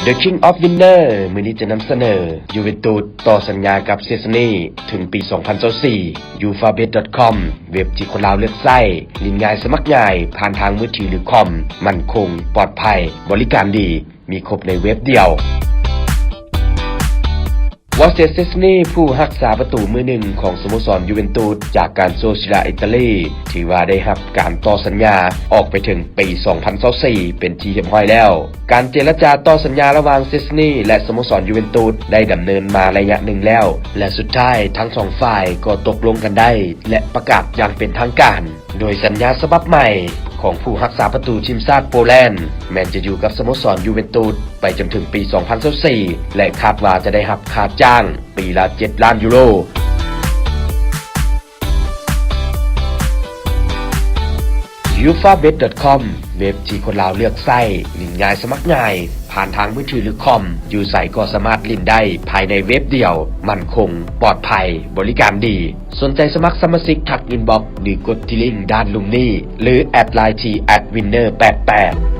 The King of Winner มื้อนี้จะนำเสนอยูเวนตุสต่อสัญญากับเซซานีถึงปี 2024 ufabet.com เว็บที่คนลาวเลือกใช้ลิ้นง่ายสมัครง่ายผ่านทางมือถือหรือคอมมั่นคงปลอดภัยบริการดีมีครบในเว็บเดียววอสเซเซสนีผู้รักษาประตูมือหนึ่งของสโมสรยูเวนตุสจากการโซซิลาอิตาลีถือว่าได้รับการต่อสัญญาออกไปถึงปี 2024 เป็นที่เรียบร้อยแล้วการเจรจาต่อสัญญาระหว่างเซสนีและสโมสรยูเวนตุสได้ดำเนินมาระยะหนึ่งแล้วและสุดท้ายทั้งสองฝ่ายก็ตกลงกันได้และประกาศอย่างเป็นทางการโดยสัญญาฉบับใหม่ของผู้รักษาประตูทีมชาติโปแลนด์แม้จะอยู่กับสโมสรยูเวนตุสไปจนถึงปี 2024 และคาดว่าจะได้รับค่าจ้างปีละ 7 ล้านยูโรufabet.com เว็บที่คนลาวเลือกใช้ลิ้นง่ายสมัครง่ายผ่านทางมือถือหรือคอมอยู่ใส่ก็สามารถลิ้นได้ภายในเว็บเดียวมั่นคงปลอดภัยบริการดีสนใจสมัครสมาชิกทักอินบ็อกซ์หรือกดที่ลิงก์ด้านลุ่มนี้หรือแอดไลน์ที่ @winner88